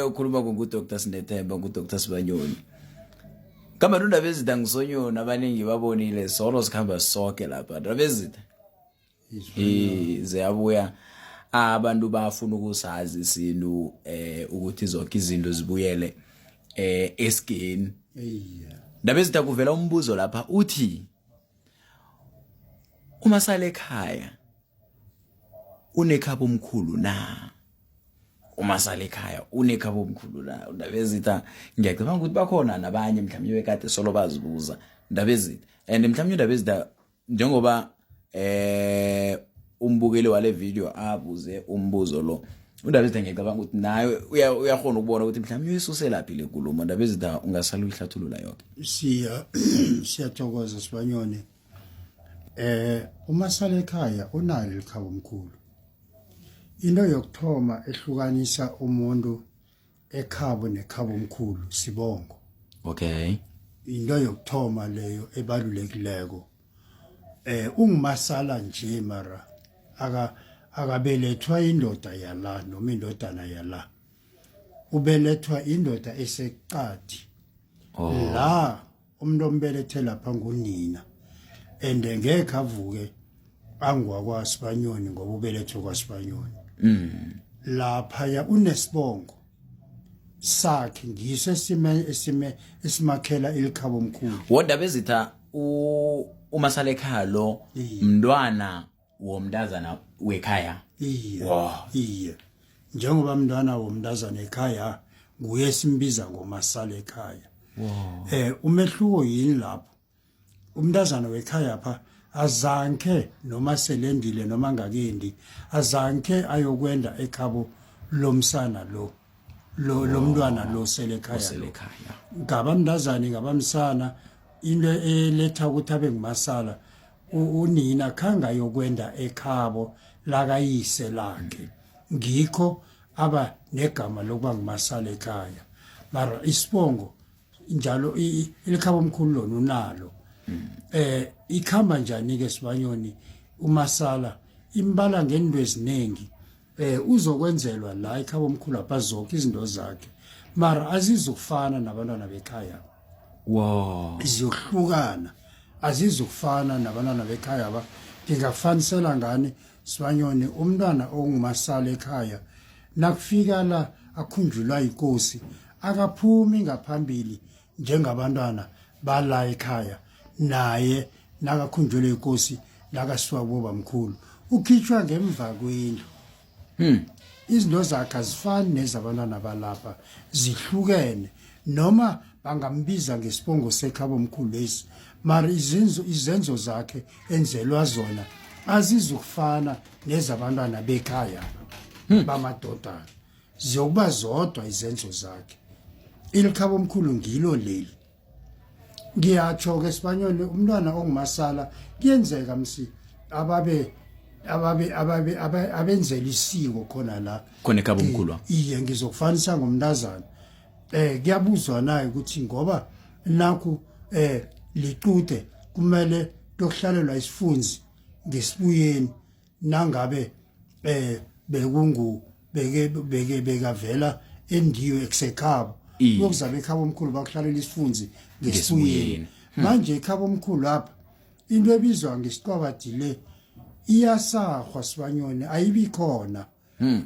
ukhuluma ngoDr Sinethemba ngoDr Sibanyoni. Kama ndaba ezitha ngisonyona abaningi babonile solo sikhamba sonke lapha. Ndaba ezitha. Ziyabuya abantu bafuna ukusazi isintu ukuthi zonke izinto zibuyele esigeni. Ndaba ezitha kuvela umbuzo lapha uthi uma sale ekhaya unekhabo omkhulu na? Uma sale ekhaya unekhabo omkhulu na? Ndaba ezitha ngiyacabanga ukuthi bakhona nabanye mhlawumbe bekade solo bazibuza ndaba ezitha. And mhlawumbe ndaba ezitha njengoba umbukeli wale video abuze umbuzo lo, undaba ezitha ngiyacabanga ukuthi naye uyakhona ukubona ukuthi mhlawumbe uyisuse laphi le nkulumo. Ndaba ezitha ungasala uyihlathulula yonke. Siyathokoza Sibanyoni. Uma sale ekhaya unalo ikhabo omkhulu. Into yokuthoma ehlukanisa umuntu ekhabo nekhabo omkhulu sibongo. Okay. Into yokuthoma leyo ebalulekileko. Ungumasala nje mara akabelethwa indoda yala noma indodana yala. Ubelethwa indoda eseqadi. La umuntu ombelethe lapha ngunina. Ende ngeke avuke angwa Sibanyoni ngoba ubelethwe kwaSibanyoni. Lapha ya unesibongo sakhe ngiso esimakhela ilikhabo omkhulu. Wondaba ezitha umasala ekhaya lo mntwana womntazana wekhaya. Iye. Njengoba mntwana womntazana ekhaya nguye esimbiza ngomasala ekhaya. Umehluko yini lapho? Umntazana wekhaya pha azanke noma selendile noma ngakendi azanke ayokwenda ekhabo lomsana lo mntwana lo sele ekhaya. Ngabamntazana ngabamsana into eletha ukuthi abe ngumasala unina khanga yokwenda ekhabo lakayise lakhe. Ngikho aba negama lokuba ngumasala ekhaya. Mara isibongo njalo ilikhabo omkhulu lona unalo. Ikhamba njani ke Sibanyoni umasala imbala ngento eziningi uzokwenzelwa la ikhabo omkhulu apha zonke izinto zakhe mara azizukufana nabantwana bekhaya. Ziyohlukana azizukufana nabantwana bekhaya ba. Ngingafanisela ngani Sibanyoni umntwana ongumasala ekhaya nakufika la akhunjulwa inkosi akaphumi ngaphambili njengabantwana bala ekhaya. Naye nakakhunjulwe inkosi nakasiwa boba mkhulu ukhitshwa ngemva kwendlu. Izinto zakhe azifani nezabantwana balapha zihlukene noma bangambiza ngesibongo sekhabo omkhulu lesi mara izenzo zakhe enzelwa zona azizukufana nezabantwana bekhaya bamadodana. Ziyokuba zodwa izenzo zakhe. Ilikhabo omkhulu ngilo leli. Ngiyatsho ke Sibanyoni umntwana ongumasala kuyenzeka msi abenzela isiko khona la khona ekhabo omkhulu. Iye ngizokufanisa ngomntazana. Kuyabuzwa naye ukuthi ngoba nakho liqude kumele lokuhlalelwa isifunzi ngesibuyeni nangabe bekavela endiwe eksekhabo yokuzabe ekhabo omkhulu bakuhlalela isifunzi ngesibuyeni. Manje ekhabo omkhulu lapha into ebizwa ngesiqwabadi le iyasahwa Sibanyoni ayibi khona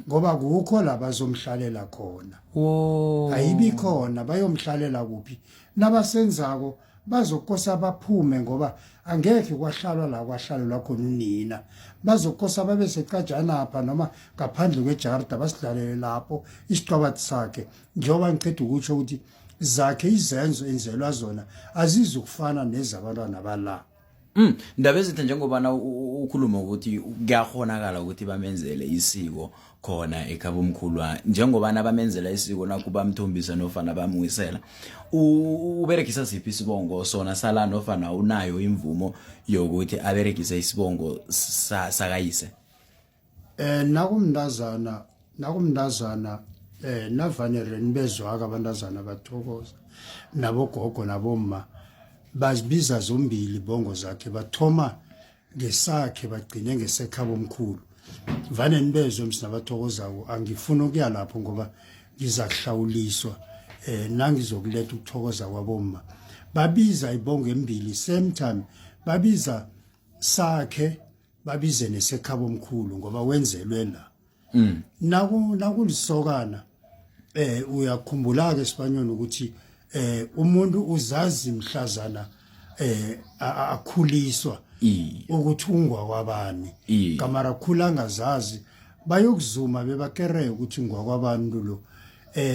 ngoba kukho la bazomhlalela khona. Ayibi khona bayomhlalela kuphi nabasenzako bazokosa baphume ngoba angeke kwahlalwa la kwahlalelwa khona unina. Bazokosa babe secajana apha noma ngaphandle kwejarda basidlalele lapho isiqwabadi sakhe. Njengoba ngicela ukutsho ukuthi zakhe izenzo enzelwa zona azizukufana nezabantwana bala. Ndaba ezitha njengoba ukhuluma ukuthi kuyakhonakala ukuthi bamenzele isiko khona ekhabo omkhulu njengoba nabamenzela isiko nakuba mthombisa nofana bamwisela uberegisa siphi isibongo sona sala nofana unayo imvumo yokuthi aberegise isibongo sakayise. Nakumntazana navanele nibezwaka abantazana bathokoza nabogogo nabomma bazibiza zombili bongo zakhe bathoma ngesakhe bagcine ngesekhabo omkhulu. vane nibezwe msinabathokozako angifuni ukuya lapho ngoba ngizakuhlawuliswa nangizokuletha ukuthokoza kwabomma babiza ibongo embili same time babiza sakhe babize nesekhabo omkhulu ngoba wenzelwe la nakulisokana uyakhumbula ke Espanyol ukuthi umuntu uzazi mhlazana akhuliswa ukuthi ungwa kwabani kamara khula ngazazi bayokuzuma bebakereke ukuthi ungwa kwabantu lo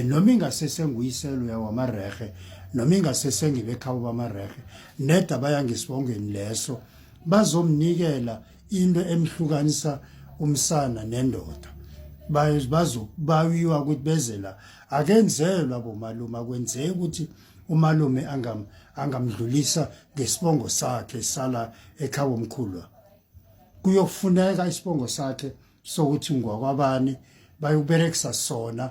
noma ingasese nguyiselo yawamarehe noma ingasese ngibekhabo bamarehe neda baya ngesibongeni leso bazomnikela into emhlukanisa umsana nendoda bawiwa ukuthi bezela akenzelwa bomalume akwenzeki ukuthi umalume angamdlulisa ngesibongo sakhe sala ekhabo omkhulu kuyofuneka isibongo sakhe sokuthi ngwakwabani bayoberekisa sona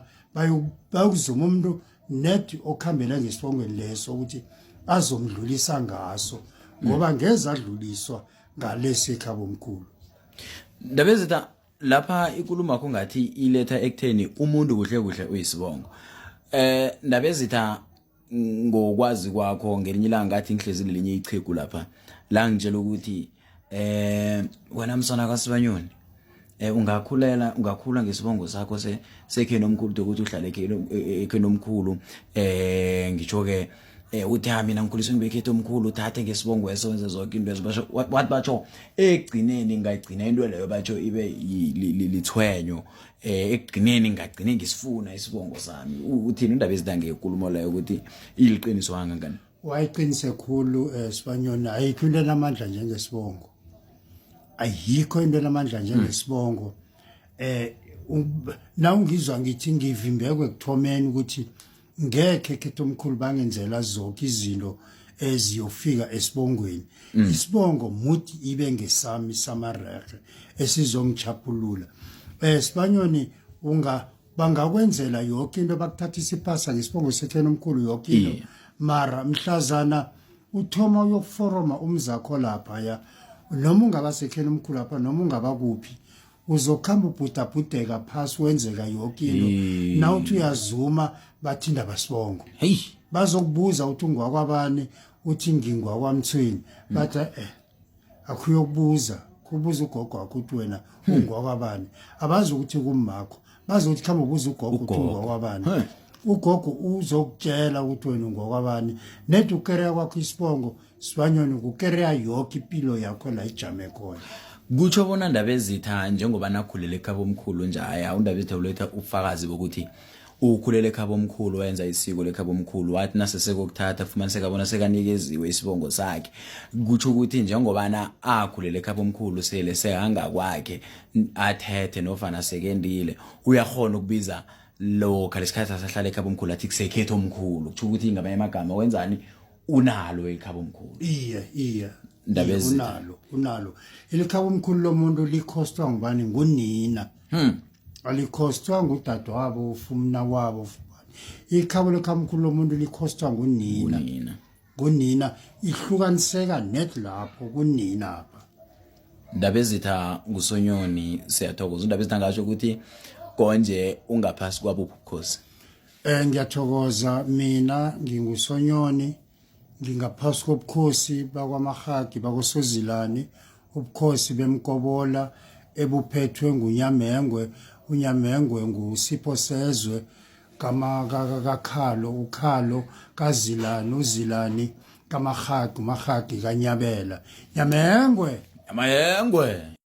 bayokuzuma umuntu net okhambela ngesibongweni leso ukuthi azomdlulisa ngaso ngoba ngeza adluliswa ngalesi ekhabo omkhulu Ndabezitha lapha inkulumo yakho ngathi iletha ekutheni umuntu kuhle kuhle uyisibongo ndabezitha ngokwazi kwakho ngelinye ilanga ngathi ngihlezile linye ichegu lapha la ngitshela ukuthi wena msana kaSibanyoni ungakhula ngesibongo sakho sekheni omkhulu ukuthi uhlale ekheni omkhulu ngitsho ke uthi mina ngikhuliswe ngibekhethe omkhulu uthathe ngesibongo esonze zonke into ezibasho wathi batsho egcineni ngayigcina into leyo batsho ibe lithwenyo egcineni ngagcine ngisifuna isibongo sami uthini indaba ezidange enkulumo leyo ukuthi iliqiniso kangangani wayiqinise khulu Espanyol ayikho into enamandla njengesibongo ayikho into enamandla njengesibongo na ungizwa ngithi ngivimbekwe kuthomeni ukuthi ngeke kethe omkhulu bangenzela zonke izinto eziyofika esibongweni isibongo muthi ibe ngesami samarehe esizongichapulula Espanyol bangakwenzela yonke into bakuthathisa iphasa ngesibongo sekheni omkhulu yonke into mara mhlazana uthoma uyokuforoma umzakho lapha ya noma ungaba sekheni omkhulu lapha noma ungaba kuphi uzokhamba ubhudabhudeka phasi wenzeka yonke into nawuthi uyazuma bathinda basibongo bazokubuza uthi ungwakwabani uthi ngingwa kwaMthweni bathi akuyokubuza kubuza ugogo wakho uthi wena ungwakwabani abazi ukuthi kumakho bazothi khamba ubuza ugogo uthi ungwakwabani ugogo uzokutshela ukuthi wena ungwakwabani net ukereya kwakho isibongo Sibanyoni kukereya yonke impilo yakho la ijame khona kutsho bona Ndabezitha njengoba nakhulele ekhabo omkhulu nje haya uNdabezitha uletha ufakazi bokuthi ukhulele ekhabo omkhulu wenza isiko lekhabo omkhulu wathi nasesekokuthatha fumaniseka bona sekanikeziwe isibongo sakhe kutsho ukuthi njengoba akhulele ekhabo omkhulu sele sehanga kwakhe athethe nofana sekendile uyakhona ukubiza lokho lesikhathi asahlala ekhabo omkhulu athi kusekhetho omkhulu kutsho ukuthi ngabanye amagama wenzani unalo ekhabo omkhulu iya Ndabezitha unalo ikhabo omkhulu lomuntu likhostwa ngubani ngunina alikhostwa ngudadewabo ufumna wabo ikhabo lekhomkhulu lomuntu likhostwa ngunina ihlukaniseka net lapho kunina apha Ndabezitha nguSonyoni siyathokoza Ndabezitha ngasho ukuthi konje ungaphasi kwabo ubukhosi ngiyathokoza mina ngingusonyoni ngingaphasi kobukhosi bakwamahagi bakosozilani ubukhosi bemkobola ebuphethwe nguNyamengwe uNyamengwe ngusipho sezwe kakhalo ukhalo kaZilani uZilani kamahagi kanyabela Nyamengwe